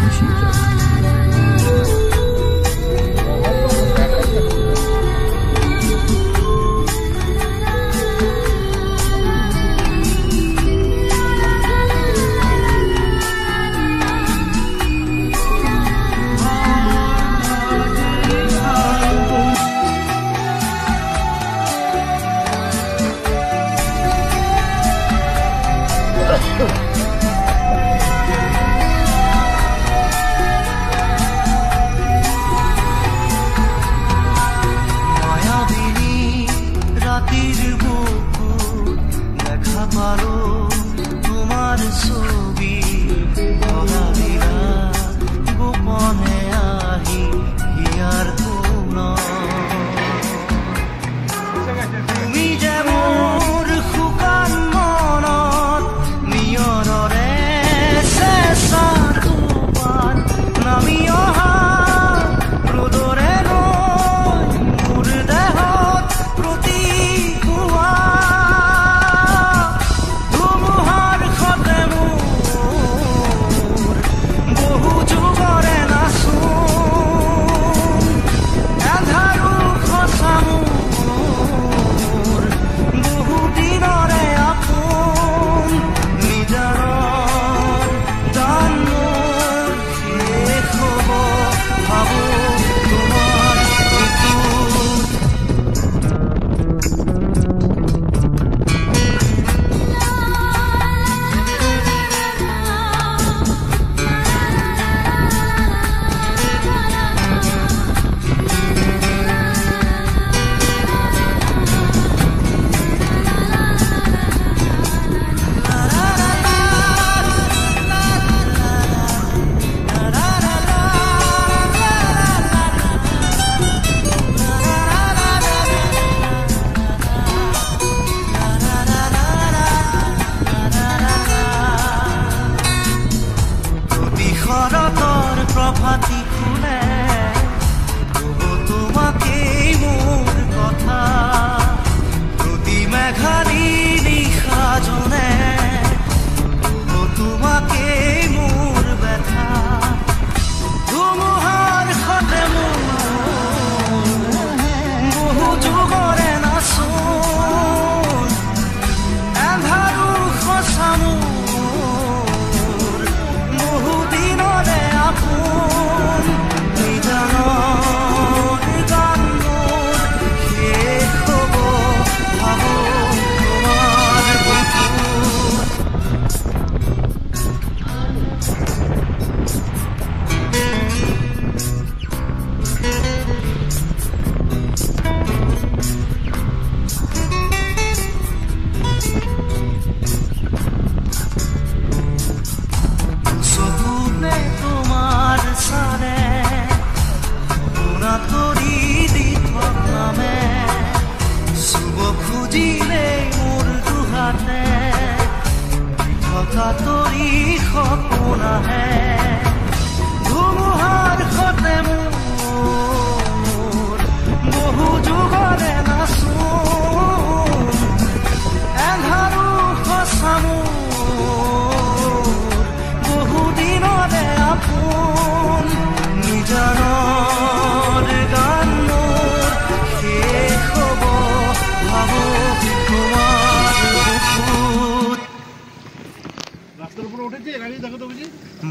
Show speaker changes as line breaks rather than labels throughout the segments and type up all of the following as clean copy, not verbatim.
喜欢。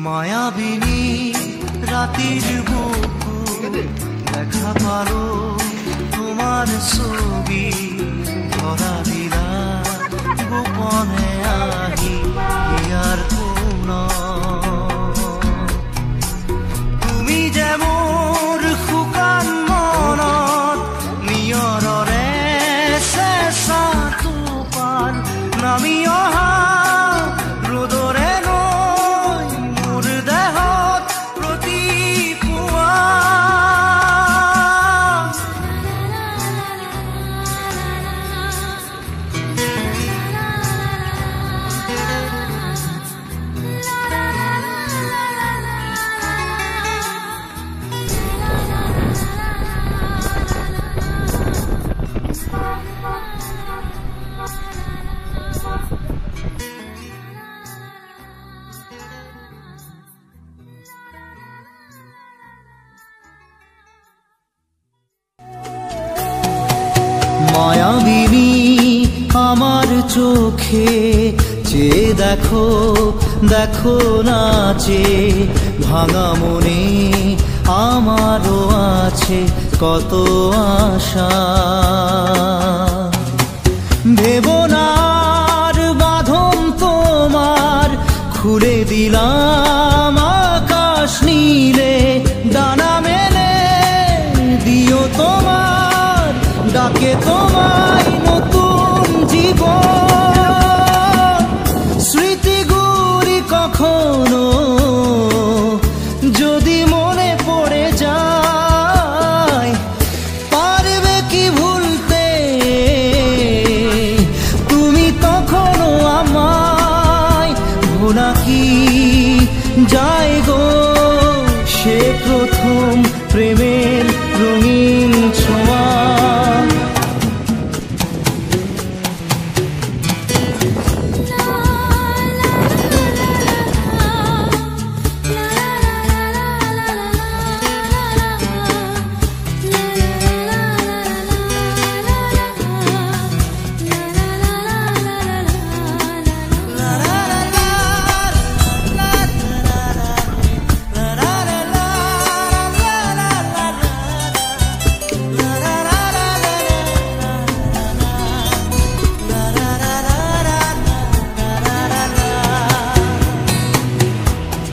মায়াবিনী রাতির বুকু দেখা পারো তোমার ছবি ধরা দিলা গোপনে আহি ইয়ার কোন তুমি যে মোর শুকান মনত নিয়ৰৰে চেঁচা টোপাল নামি অহা চোখে চেয়ে দেখো, দেখো নাচে ভাঙা মনে আমারও আছে কত আশা। ভেবনার বাঁধন তোমার খুলে দিলাম আকাশ নীলে, ডানা মেলে দিও তোমার ডাকে তোমায় নতুন জীবন। স্মৃতিগুলি কখনো যদি মনে পড়ে যায়, পারবে কি ভুলতে তুমি তখনও আমায়? ভোলা কি যায় গো সে প্রথম প্রেমের রঙিন ছোঁয়া।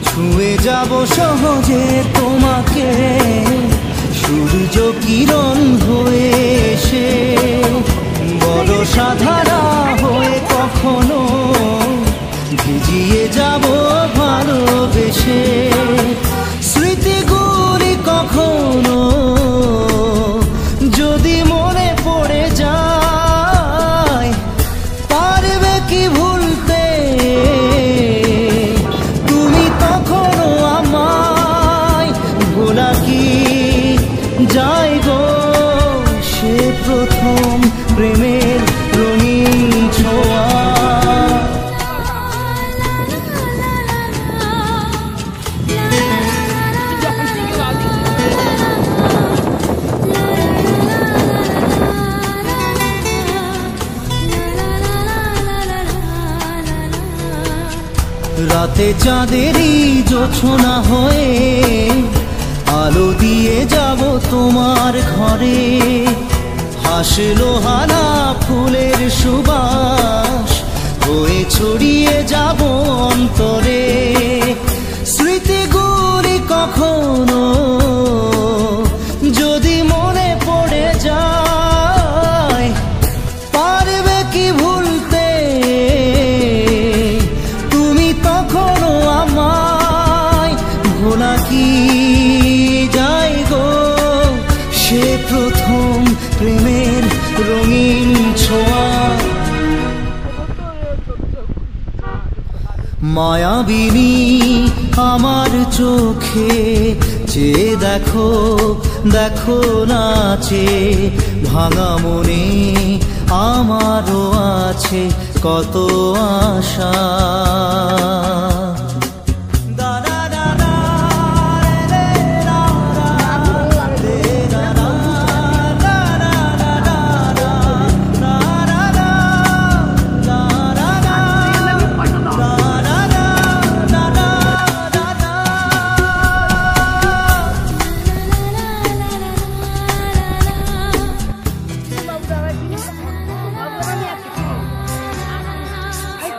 ছুঁয়ে যাব সহজে তোমাকে সূর্য কিরণ হয়ে এসে, বরষা ধারা হয়ে কখনো ভিজিয়ে যাব ভালোবেসে। স্মৃতিগুলি কখনো যদি মনে পড়ে যায়, পারবে কি ভুলতে তুমি তখনও আমায়? ভোলা কি যায় গো সে প্রথম প্রেমের রঙিন ছোঁয়া। রাতে চাঁদেরই জোছনা হয়ে আলো দিয়ে যাব তোমার ঘরে, হাসলো হানা ফুলের সুবাস হয়ে ছড়িয়ে যাব অন্তরে। স্মৃতিগুলি কখনো যদি মনে পড়ে যায়, পারবে কি ভুলতে তুমি তখনও আমায়? ভোলা কি যায় গো সে প্রথম প্রেমের রঙিন ছোঁয়া। মায়াবিনী আমার চোখে চেয়ে দেখো, দেখো নাচে ভাঙা মনে আমারও আছে কত আশা।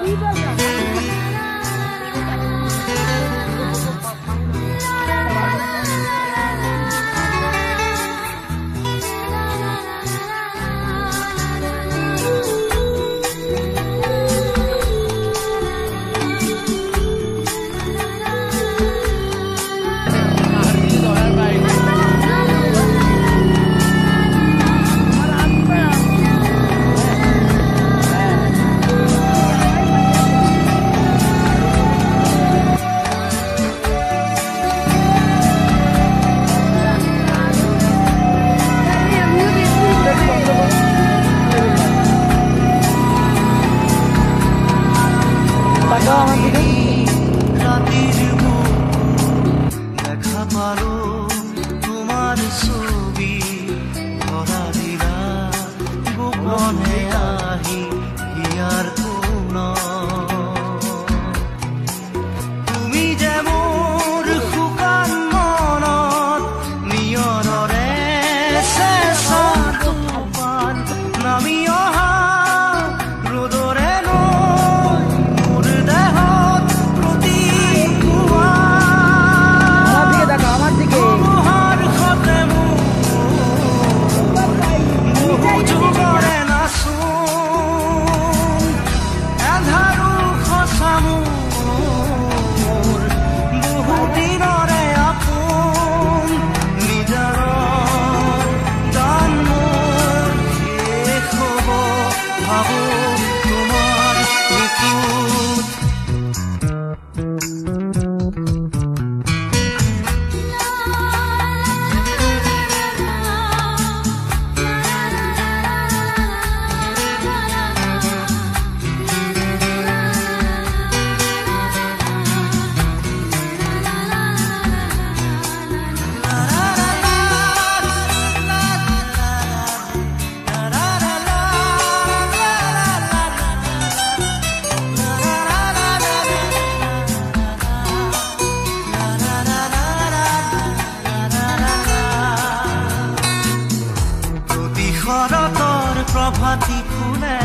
Viva
হাতি খুলে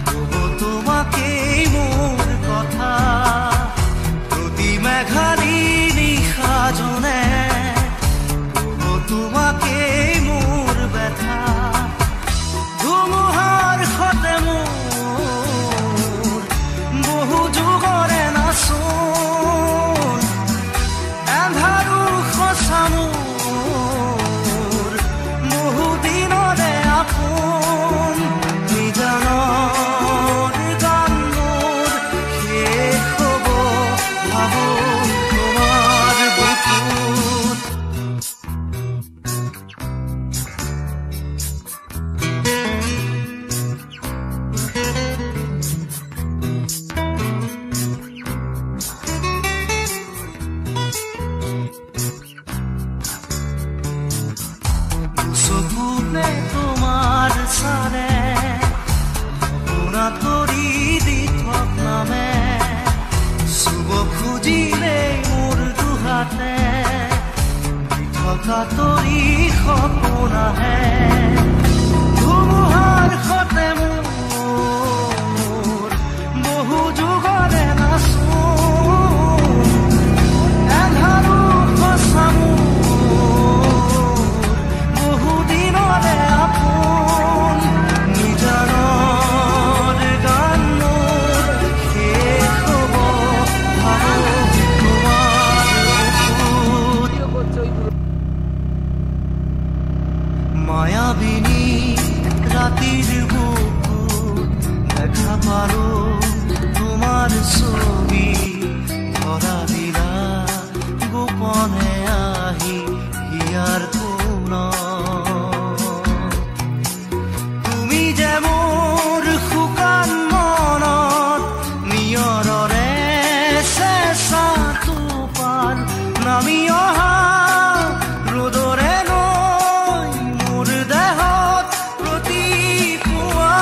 তবু তোমাকে মোর কথা প্রতি মেঘালি নিশা জনে তবু তোমাকে মোর ব্যথা ধুমুহাৰ সতে মোৰ বহু যুগৰে নাচোন এন্ধাৰো সঁচা মোৰ বহু দিনৰে আপোন নিজানৰ গান মোৰ শেষ হ'ব ভাবো তোমাৰ বুকুত চকুতে তোমাৰ চালে পোনা তৰি দি নামে চুব খুজিলে মোৰ দুহাতে থকা তৰি সপোন আহে ধুমুহাৰ সতে মোৰ বহু যুগৰে নাচোন এন্ধাৰো সঁচা বহু দিনৰে আপোন নিজানৰ গান মোৰ শেষ হ'ব ভাবো তোমাৰ বুকুত মায়াবিনী ৰাতিৰ বুকুত দেখা পাৰো তোমাৰ ছবি ধৰা দিলা গোপনে আহি হিয়াৰ তুমি যে মোৰ শুকান মনত নিয়ৰৰে চেঁচা টোপাল নামি অহা ৰ'দৰে নৈ মোৰ দেহত প্ৰতিপুৱা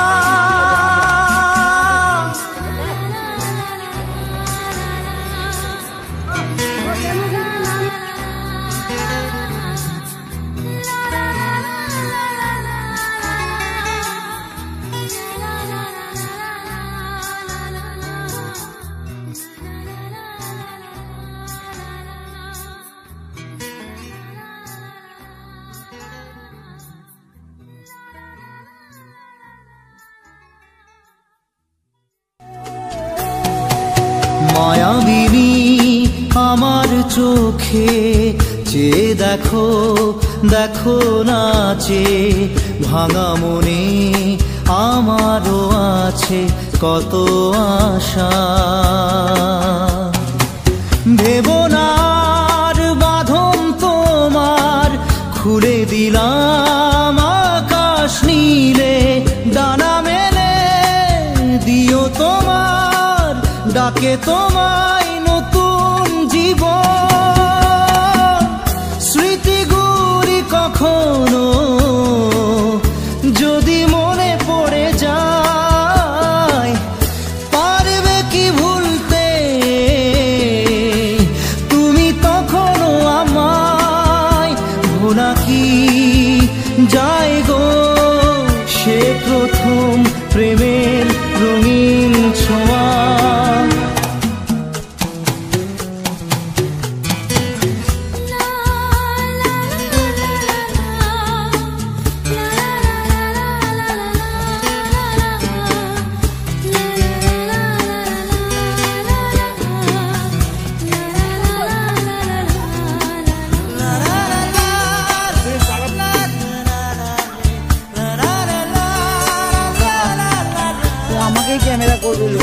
মায়াবিনী আমার চোখে চেয়ে দেখো দেখো নাচে ভাঙা মনে আমারও আছে কত আশা ভেবনার বাঁধন তোমার খুলে দিলাম আকাশ নীলে ডানা মেলে দিও তোমার ডাকে তোমায় নতুন জীবন স্মৃতিগুলি কখনো যদি মনে পড়ে যায় পারবে কি ভুলতে তুমি তখনও আমায় ভোলা কি যায় গো সে প্রথম প্রেমের রঙিন ছোঁয়া
ক্যামেরা করছিল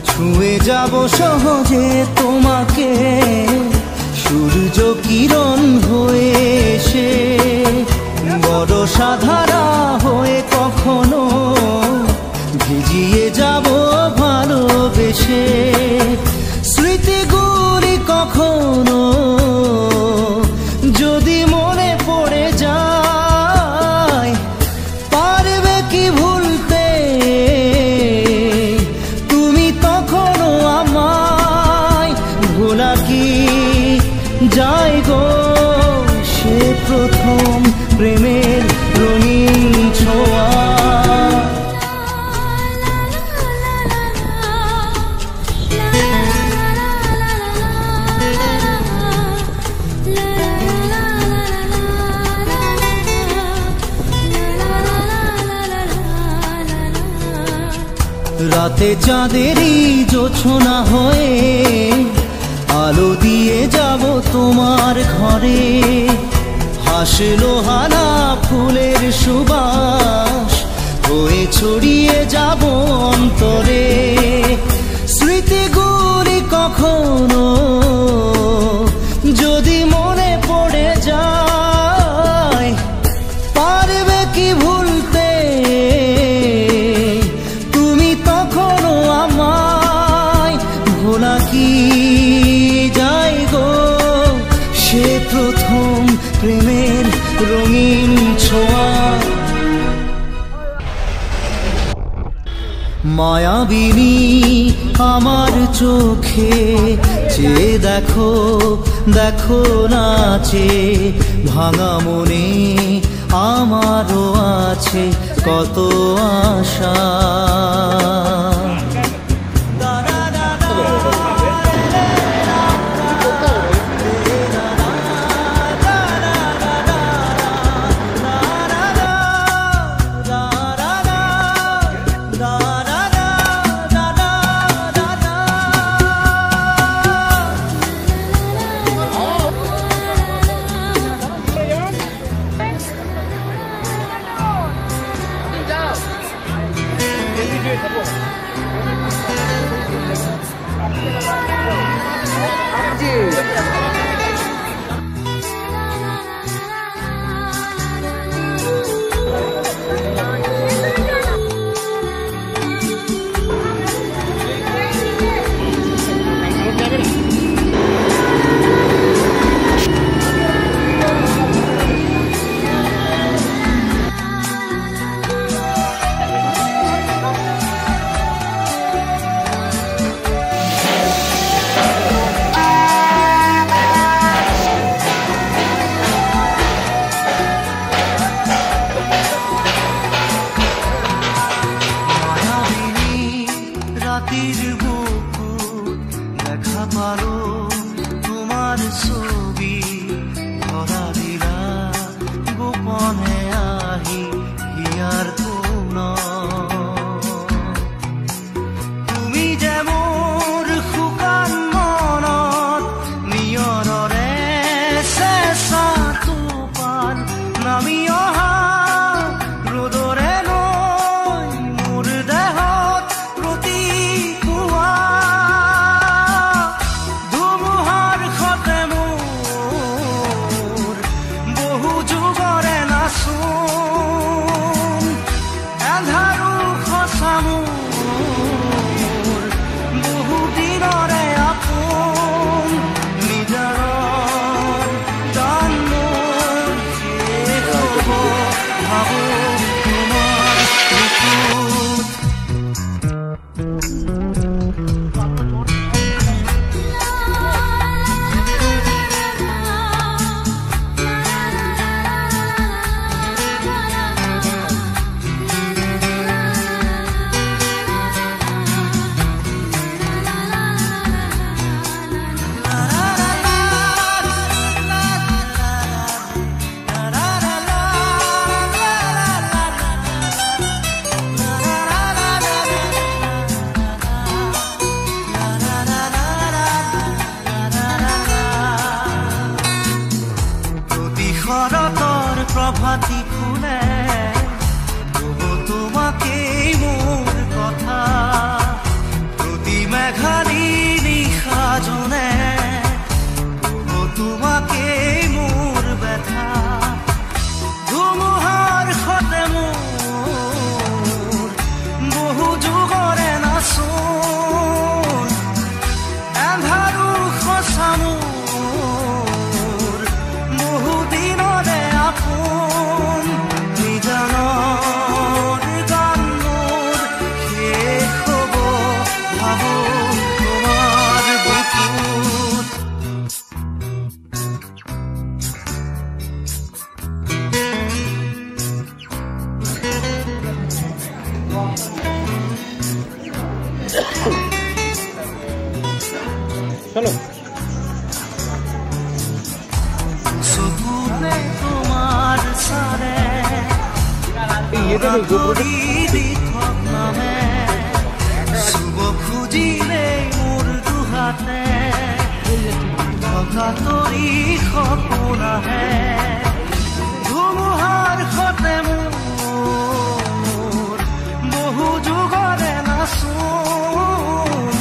ছুঁয়ে যাব সহজে তোমাকে সূর্য কিরণ হয়ে এসে বড় সাধারা হয়ে কখনো ভিজিয়ে যাব ভালোবেসে স্মৃতিগুলি কখনো যদি মনে পড়ে যায় পারবে কি ভুলতে তুমি তখনও আমায় রাতে চাঁদেরই জোছনা হয়ে আলো দিয়ে যাব তোমার ঘরে। হাসলো হানা ফুলের সুবাস হয়ে ছড়িয়ে যাব অন্তরে। স্মৃতিগুলি কখনো যদি মনে পড়ে যায়, পারবে কি ভুলতে তুমি তখনও আমায়? ভোলা কি যায় গো সে প্রথম প্রেমের রঙিন ছোঁয়া। মায়াবিনী আমার চোখে যে দেখো দেখো নাচে, ভাঙা মনে আমারও আছে কত আশা।
প্রভাতী ফুলে তবু তোমাকেই মোর কথা, প্রতি মেঘালি নিশা জনে তবু তোমাকেই মোর ব্যথা। ধুমুহাৰ সতে মোৰ বহু যুগৰে নাচোন, এন্ধাৰো সঁচা মোৰ বহু দিনৰে আপোন। নিজানৰ গান মোৰ শেষ হ'ব ভাবো তোমাৰ বুকুত।
চলো
সপনে তোমার সারে
ये तो
দিথক নামে কাতৰি সপোন আহে ধুমুহাৰ সতে মোৰ বহু যুগৰে নাচোন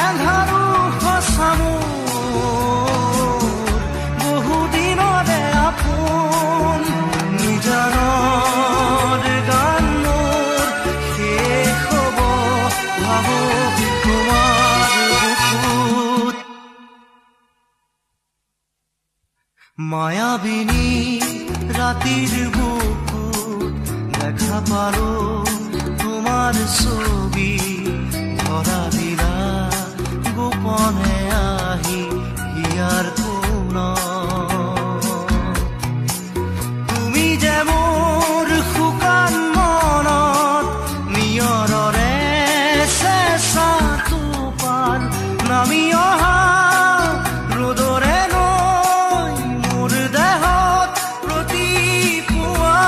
এন্ধাৰো সঁচা মোৰ বহু দিনৰে আপোন নিজানৰ গান মোৰ শেষ হ'ব ভাবো তোমাৰ বুকুত মায়াবিনী ৰাতিৰ বুকুত দেখা পালো তোমাৰ ছবি ধৰা দিলা গোপনে আহি হিয়াৰ কোণত তুমি যে মোৰ শুকান মনত নিয়ৰৰে চেঁচা টোপাল নামি অহা ৰ'দৰে নৈ মোৰ দেহত প্ৰতিপুৱা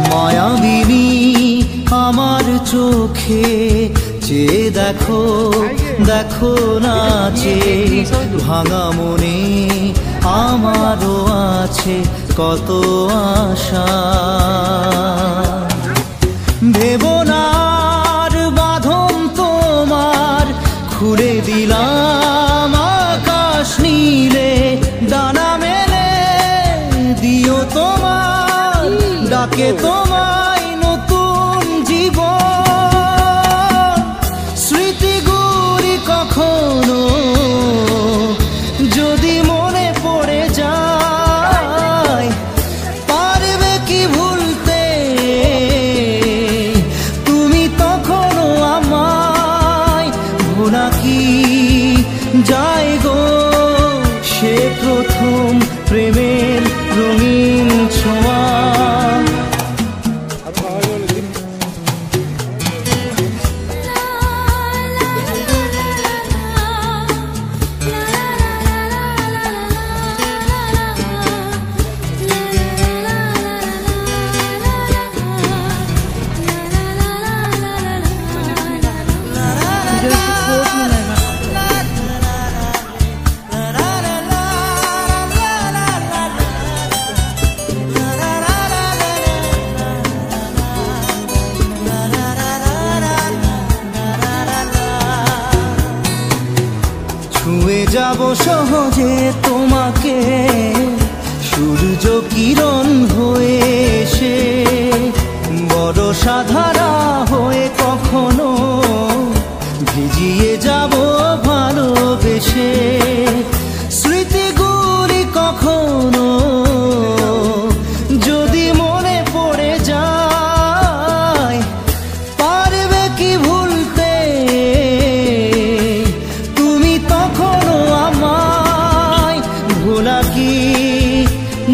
মায়াবিনী আমার চোখে চেয়ে দেখো দেখো নাচে ভাঙা মনে আমারও আছে কত আশা ভেবনার বাঁধন তোমার খুলে দিলাম আকাশ নীলে ডানা মেলে দিও তোমার ডাকে তোমায় নতুন জীবন স্মৃতিগুলি কখনো যদি মনে পড়ে যায় পারবে কি ভুলতে তুমি তখনও আমায় ভোলা কি যায় গো সে প্রথম প্রেমের রঙিন ছোঁয়া ছুঁয়ে যাব সহজে তোমাকে সূর্য কিরণ হয়ে এসে বড় সাধারা হয়ে কখনো ভিজিয়ে যাব ভালোবেসে স্মৃতিগুলি কখনো যদি মনে পড়ে যায় পারবে কি ভুলতে তুমি তখনও আমায় ভোলা কি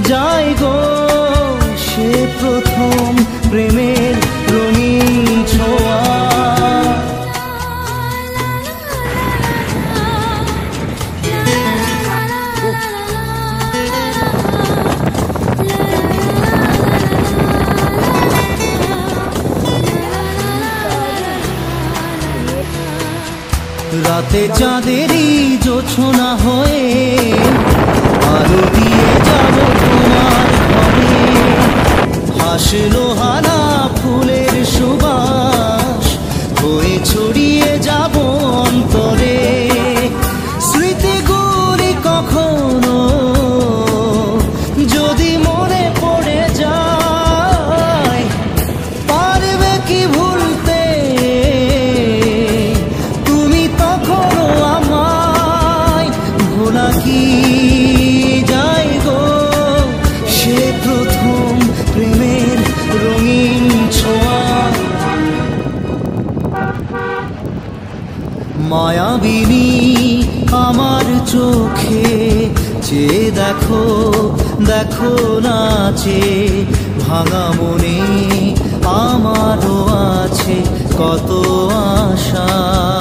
যায় গো সে প্রথম প্রেমের রঙিন ছোঁয়া রাতে চাঁদেরই জোছনা হয়ে আলো দিয়ে যাব তোমার ঘরে হাসলো হানা ফুলের সুবাস হয়ে ছড়িয়ে যাব অন্তরে স্মৃতিগুলি কখনো যদি মনে পড়ে যায় পারবে কি ভুলতে তুমি তখনও আমায় ভোলা কি চোখে যে দেখো দেখো নাচে ভাঙা মনে আমারও আছে কত আশা।